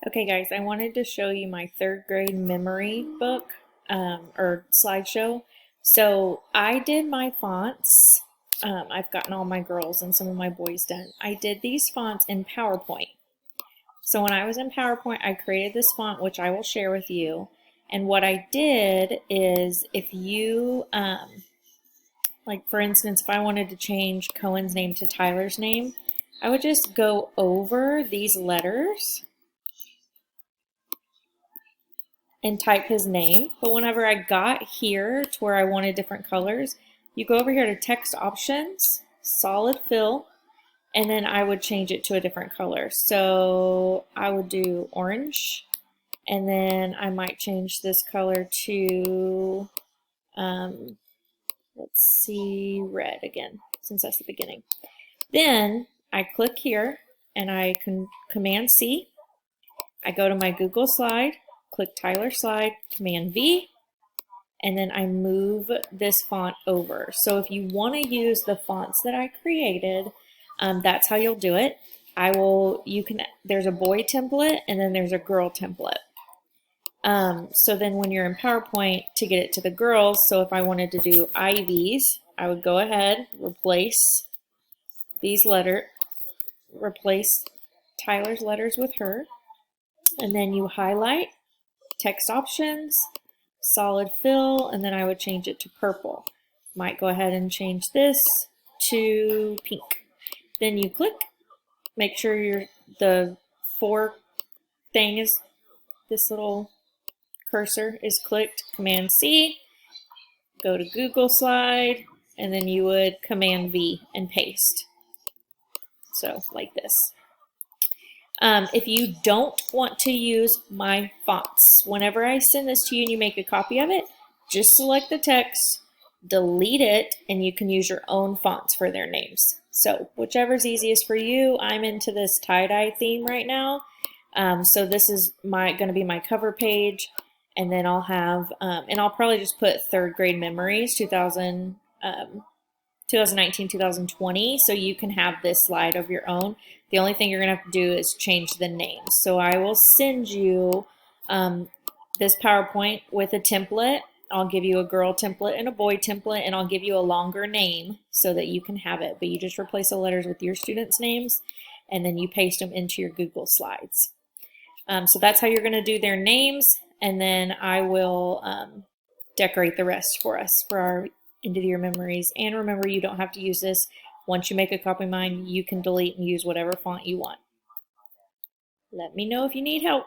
Okay, guys, I wanted to show you my third grade memory book or slideshow. So I did my fonts. I've gotten all my girls and some of my boys done. I did these fonts in PowerPoint. So when I was in PowerPoint, I created this font, which I will share with you. And what I did is if you, like for instance, if I wanted to change Cohen's name to Tyler's name, I would just go over these letters and type his name. But whenever I got here to where I wanted different colors, you go over here to text options, solid fill, and then I would change it to a different color. So I would do orange, and then I might change this color to, let's see, red again, since that's the beginning. Then I click here and I can Command C. I go to my Google slide, click Tyler slide, Command V, and then I move this font over. So if you want to use the fonts that I created, that's how you'll do it. There's a boy template and then there's a girl template. So then when you're in PowerPoint to get it to the girls, so if I wanted to do Ivy's, I would go ahead, replace Tyler's letters with her, and then you highlight, text options, solid fill, and then I would change it to purple. Might go ahead and change this to pink. Then you click, make sure the for thing is, this little cursor is clicked, Command C, go to Google slide, and then you would Command V and paste. So like this. If you don't want to use my fonts, whenever I send this to you and you make a copy of it, just select the text, delete it, and you can use your own fonts for their names. So whichever's easiest for you. I'm into this tie-dye theme right now. So this is going to be my cover page, and then I'll have, and I'll probably just put third grade memories, 2019, 2020, so you can have this slide of your own. The only thing you're gonna have to do is change the name. So I will send you this PowerPoint with a template. I'll give you a girl template and a boy template, and I'll give you a longer name so that you can have it. But you just replace the letters with your students' names, and then you paste them into your Google Slides. So that's how you're gonna do their names, and then I will decorate the rest for us for our end of the year memories. And remember, you don't have to use this. Once you make a copy of mine, you can delete and use whatever font you want. Let me know if you need help.